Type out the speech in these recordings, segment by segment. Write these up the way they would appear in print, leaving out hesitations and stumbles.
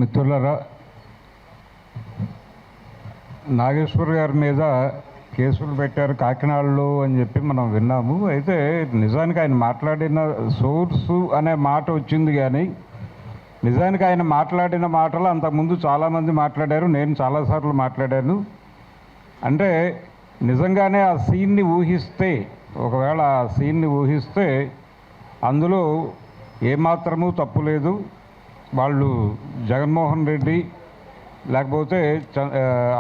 మిత్రులారా, నాగేశ్వర్ గారి మీద కేసులు పెట్టారు కాకినాడలో అని చెప్పి మనం విన్నాము. అయితే నిజానికి ఆయన మాట్లాడిన సోర్సు అనే మాట వచ్చింది, కానీ నిజానికి ఆయన మాట్లాడిన మాటలు అంతకుముందు చాలామంది మాట్లాడారు, నేను చాలాసార్లు మాట్లాడాను. అంటే నిజంగానే ఆ సీన్ని ఊహిస్తే, ఒకవేళ ఆ సీన్ని ఊహిస్తే అందులో ఏమాత్రమూ తప్పు లేదు. వాళ్ళు జగన్మోహన్ రెడ్డి లేకపోతే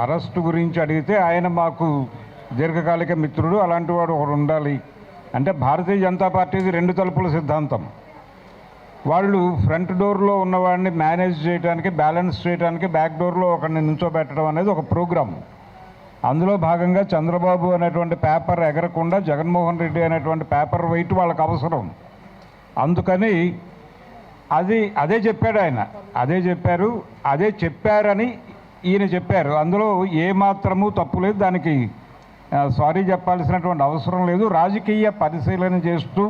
అరెస్టు గురించి అడిగితే ఆయన మాకు దీర్ఘకాలిక మిత్రుడు, అలాంటి వాడు ఒకడు ఉండాలి అంటే భారతీయ జనతా పార్టీది రెండు తలుపుల సిద్ధాంతం. వాళ్ళు ఫ్రంట్ డోర్లో ఉన్నవాడిని మేనేజ్ చేయడానికి, బ్యాలెన్స్ చేయడానికి బ్యాక్ డోర్లో ఒకరిని నుంచోబెట్టడం అనేది ఒక ప్రోగ్రాం. అందులో భాగంగా చంద్రబాబు అనేటువంటి పేపర్ ఎగరకుండా జగన్మోహన్ రెడ్డి అనేటువంటి పేపర్ వెయిట్ వాళ్ళకు అవసరం. అందుకని అదే చెప్పాడు ఆయన, అదే చెప్పారని ఈయన చెప్పారు. అందులో ఏమాత్రము తప్పు లేదు, దానికి సారీ చెప్పాల్సినటువంటి అవసరం లేదు. రాజకీయ పరిశీలన చేస్తూ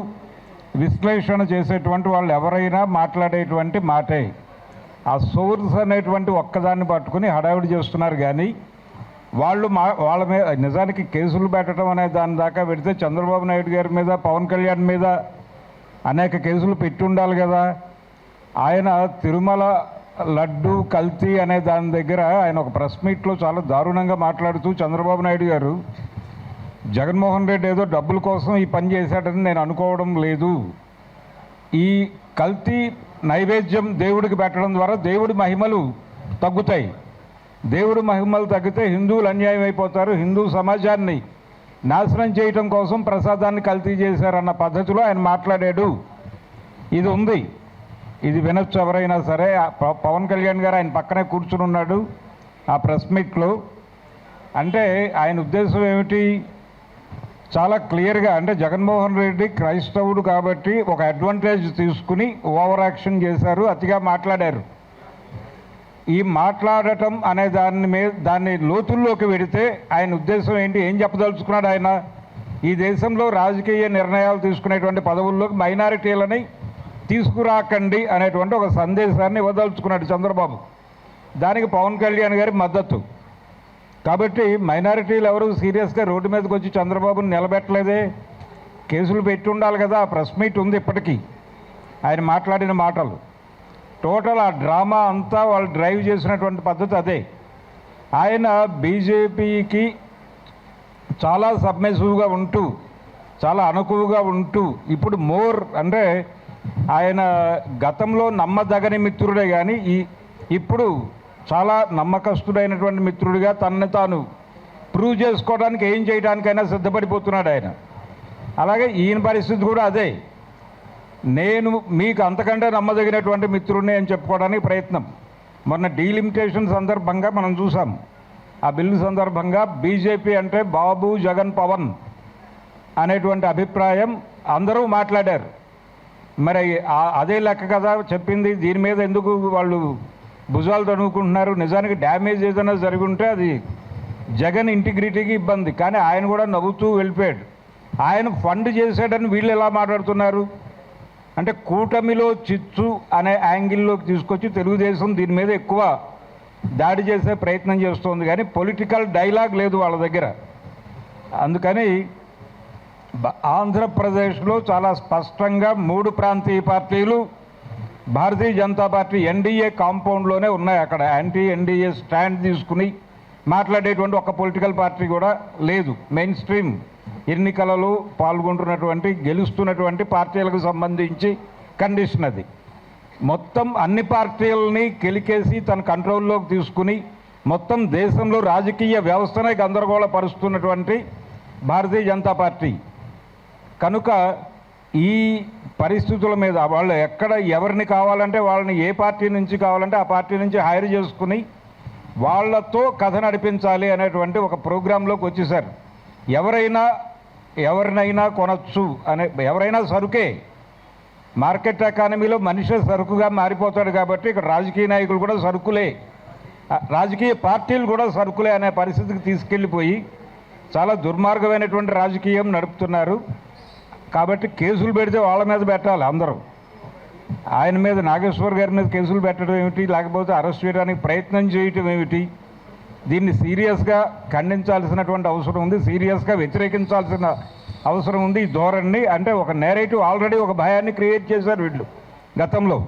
విశ్లేషణ చేసేటువంటి వాళ్ళు ఎవరైనా మాట్లాడేటువంటి మాటే. ఆ సోర్స్ అనేటువంటి ఒక్కదాన్ని పట్టుకుని హడావిడి చేస్తున్నారు. కానీ వాళ్ళ మీద నిజానికి కేసులు పెట్టడం అనే దాని దాకా పెడితే చంద్రబాబు నాయుడు గారి మీద, పవన్ కళ్యాణ్ మీద అనేక కేసులు పెట్టి ఉండాలి కదా. ఆయన తిరుమల లడ్డు కల్తీ అనే దాని దగ్గర ఆయన ఒక ప్రెస్ మీట్లో చాలా దారుణంగా మాట్లాడుతూ చంద్రబాబు నాయుడు గారు జగన్మోహన్ రెడ్డి ఏదో డబ్బుల కోసం ఈ పని చేశాడని నేను అనుకోవడం లేదు. ఈ కల్తీ నైవేద్యం దేవుడికి పెట్టడం ద్వారా దేవుడి మహిమలు తగ్గుతాయి. దేవుడి మహిమలు తగ్గితే హిందువులు అన్యాయం అయిపోతారు. హిందూ సమాజాన్ని నాశనం చేయటం కోసం ప్రసాదాన్ని కల్తీ చేశారన్న పద్ధతిలో ఆయన మాట్లాడాడు. ఇది ఉంది, ఇది వినొచ్చు ఎవరైనా సరే. పవన్ కళ్యాణ్ గారు ఆయన పక్కనే కూర్చుని ఉన్నాడు ఆ ప్రెస్ మీట్లో. అంటే ఆయన ఉద్దేశం ఏమిటి? చాలా క్లియర్గా, అంటే జగన్మోహన్ రెడ్డి క్రైస్తవుడు కాబట్టి ఒక అడ్వాంటేజ్ తీసుకుని ఓవర్ యాక్షన్ చేశారు, అతిగా మాట్లాడారు. ఈ మాట్లాడటం అనే దాన్ని లోతుల్లోకి వెడితే ఆయన ఉద్దేశం ఏంటి, ఏం చెప్పదలుచుకున్నాడు ఆయన? ఈ దేశంలో రాజకీయ నిర్ణయాలు తీసుకునేటువంటి పదవుల్లోకి మైనారిటీలని తీసుకురాకండి అనేటువంటి ఒక సందేశాన్ని ఇవ్వదలుచుకున్నాడు చంద్రబాబు. దానికి పవన్ కళ్యాణ్ గారి మద్దతు. కాబట్టి మైనారిటీలు ఎవరు సీరియస్గా రోడ్డు మీదకి వచ్చి చంద్రబాబుని నిలబెట్టలేదే. కేసులు పెట్టి ఉండాలి కదా. ప్రెస్ మీట్ ఉంది ఇప్పటికీ. ఆయన మాట్లాడిన మాటలు టోటల్ ఆ డ్రామా అంతా వాళ్ళు డ్రైవ్ చేసినటువంటి పద్ధతి అదే. ఆయన బీజేపీకి చాలా సబ్మిసివ్గా ఉంటూ, చాలా అనుకువగా ఉంటూ, ఇప్పుడు మోర్ అంటే ఆయన గతంలో నమ్మదగని మిత్రుడే, కానీ ఇప్పుడు చాలా నమ్మకస్తుడైనటువంటి మిత్రుడిగా తనని తాను ప్రూవ్ చేసుకోవడానికి ఏం చేయడానికైనా సిద్ధపడిపోతున్నాడు ఆయన. అలాగే ఈయన పరిస్థితి కూడా అదే. నేను మీకు అంతకంటే నమ్మదగినటువంటి మిత్రుడిని అని చెప్పుకోవడానికి ప్రయత్నం. మొన్న డీలిమిటేషన్ సందర్భంగా మనం చూసాం. ఆ బిల్లు సందర్భంగా బీజేపీ అంటే బాబు, జగన్, పవన్ అనేటువంటి అభిప్రాయం అందరూ మాట్లాడారు. మరి అదే లెక్క కదా చెప్పింది. దీని మీద ఎందుకు వాళ్ళు భుజాలు తనుకుంటున్నారు? నిజానికి డ్యామేజ్ ఏదైనా జరిగి ఉంటే అది జగన్ ఇంటిగ్రిటీకి ఇబ్బంది. కానీ ఆయన కూడా నవ్వుతూ వెళ్ళిపోయాడు. ఆయన ఫండ్ చేశాడని వీళ్ళు ఎలా మాట్లాడుతున్నారు అంటే కూటమిలో చిచ్చు అనే యాంగిల్లోకి తీసుకొచ్చి తెలుగుదేశం దీని మీద ఎక్కువ దాడి చేసే ప్రయత్నం చేస్తోంది. కానీ పొలిటికల్ డైలాగ్ లేదు వాళ్ళ దగ్గర. అందుకని ఆంధ్రప్రదేశ్లో చాలా స్పష్టంగా 3 ప్రాంతీయ పార్టీలు భారతీయ జనతా పార్టీ ఎన్డీఏ కాంపౌండ్లోనే ఉన్నాయి. అక్కడ యాంటీ ఎన్డీఏ స్టాండ్ తీసుకుని మాట్లాడేటువంటి ఒక పొలిటికల్ పార్టీ కూడా లేదు. మెయిన్ స్ట్రీమ్ ఎన్నికలలో పాల్గొంటున్నటువంటి, గెలుస్తున్నటువంటి పార్టీలకు సంబంధించి కండిషన్ అది. మొత్తం అన్ని పార్టీలని కెలికేసి తన కంట్రోల్లోకి తీసుకుని మొత్తం దేశంలో రాజకీయ వ్యవస్థనే గందరగోళపరుస్తున్నటువంటి భారతీయ జనతా పార్టీ. కనుక ఈ పరిస్థితుల మీద వాళ్ళు ఎక్కడ ఎవరిని కావాలంటే వాళ్ళని, ఏ పార్టీ నుంచి కావాలంటే ఆ పార్టీ నుంచి హైర్ చేసుకుని వాళ్ళతో కథ నడిపించాలి అనేటువంటి ఒక ప్రోగ్రాంలోకి వచ్చేసారు. ఎవరినైనా కొనచ్చు అనే, ఎవరైనా సరుకే. మార్కెట్ ఎకానమీలో మనిషి సరుకుగా మారిపోతాడు. కాబట్టి ఇక్కడ రాజకీయ నాయకులు కూడా సరుకులే, రాజకీయ పార్టీలు కూడా సరుకులే అనే పరిస్థితికి తీసుకెళ్ళిపోయి చాలా దుర్మార్గమైనటువంటి రాజకీయం నడుపుతున్నారు. కాబట్టి కేసులు పెడితే వాళ్ళ మీద పెట్టాలి అందరూ. ఆయన మీద, నాగేశ్వర్ గారి మీద కేసులు పెట్టడం ఏమిటి, లేకపోతే అరెస్ట్ చేయడానికి ప్రయత్నం చేయటం ఏమిటి? దీన్ని సీరియస్గా ఖండించాల్సినటువంటి అవసరం ఉంది, సీరియస్గా వ్యతిరేకించాల్సిన అవసరం ఉంది. ఈ ధోరణిని అంటే ఒక నేరేటివ్ ఆల్రెడీ ఒక భయాన్ని క్రియేట్ చేశారు వీళ్ళు. గతంలో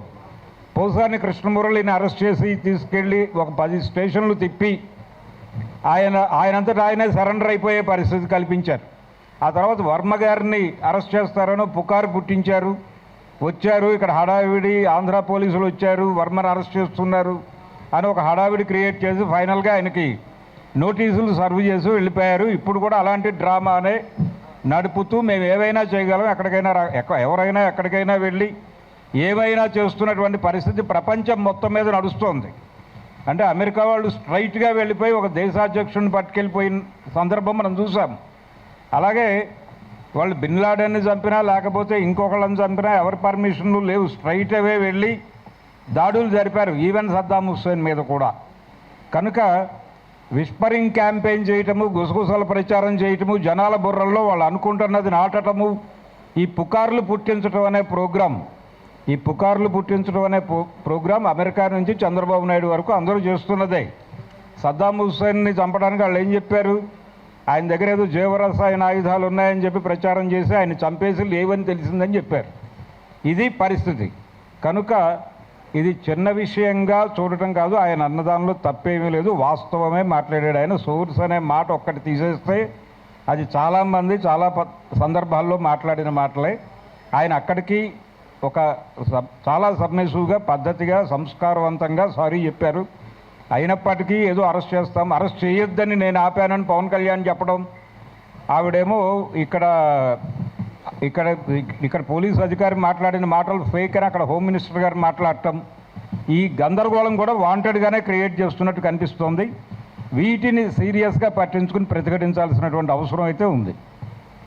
పోసాని కృష్ణమురళిని అరెస్ట్ చేసి తీసుకెళ్ళి ఒక 10 స్టేషన్లు తిప్పి ఆయనంతటా ఆయనే సరెండర్ అయిపోయే పరిస్థితి కల్పించారు. ఆ తర్వాత వర్మ గారిని అరెస్ట్ చేస్తారనో పుకారు పుట్టించారు. వచ్చారు, ఇక్కడ హడావిడి, ఆంధ్ర పోలీసులు వచ్చారు, వర్మను అరెస్ట్ చేస్తున్నారు అని ఒక హడావిడి క్రియేట్ చేసి ఫైనల్గా ఆయనకి నోటీసులు సర్వ్ చేసి వెళ్ళిపోయారు. ఇప్పుడు కూడా అలాంటి డ్రామానే నడుపుతూ మేము ఏవైనా చేయగలం, ఎవరైనా ఎక్కడికైనా వెళ్ళి ఏమైనా చేస్తున్నటువంటి పరిస్థితి ప్రపంచం మొత్తం మీద నడుస్తోంది. అంటే అమెరికా వాళ్ళు స్ట్రైట్గా వెళ్ళిపోయి ఒక దేశాధ్యక్షుడిని పట్టుకెళ్ళిపోయిన సందర్భం మనం చూసాం. అలాగే వాళ్ళు బిన్ లాడెన్ని చంపినా లేకపోతే ఇంకొకళ్ళని చంపినా ఎవరి పర్మిషన్లు లేవు, స్ట్రైట్ అవే వెళ్ళి దాడులు జరిపారు, ఈవెన్ సద్దాం హుస్సేన్ మీద కూడా. కనుక విస్పరింగ్ క్యాంపెయిన్ చేయటము, గుసగుసల ప్రచారం చేయటము, జనాల బుర్రల్లో వాళ్ళు అనుకుంటున్నది నాటటము, ఈ పుకార్లు పుట్టించడం అనే ప్రోగ్రాం అమెరికా నుంచి చంద్రబాబు నాయుడు వరకు అందరూ చేస్తున్నదే. సద్దాం హుస్సేన్ని చంపడానికి వాళ్ళు ఏం చెప్పారు? ఆయన దగ్గర ఏదో జీవరసాయన ఆయుధాలు ఉన్నాయని చెప్పి ప్రచారం చేసి ఆయన చంపేసి లేవని తెలిసిందని చెప్పారు. ఇది పరిస్థితి. కనుక ఇది చిన్న విషయంగా చూడటం కాదు. ఆయన అన్నదానిలో తప్పేమీ లేదు, వాస్తవమే మాట్లాడాడు. ఆయన సోర్స్ అనే మాట ఒక్కటి తీసేస్తే అది చాలామంది చాలా సందర్భాల్లో మాట్లాడిన మాటలే. ఆయన అక్కడికి చాలా సబ్మిసివ్గా, పద్ధతిగా, సంస్కారవంతంగా సారీ చెప్పారు. అయినప్పటికీ ఏదో అరెస్ట్ చేయొద్దని నేను ఆపానని పవన్ కళ్యాణ్ చెప్పడం, ఆవిడేమో ఇక్కడ పోలీస్ అధికారి మాట్లాడిన మాటలు ఫేక్ అని అక్కడ హోమ్ మినిస్టర్ గారు మాట్లాడటం, ఈ గందరగోళం కూడా వాంటెడ్గానే క్రియేట్ చేస్తున్నట్టు కనిపిస్తోంది. వీటిని సీరియస్గా పట్టించుకుని ప్రతిఘటించాల్సినటువంటి అవసరం అయితే ఉంది.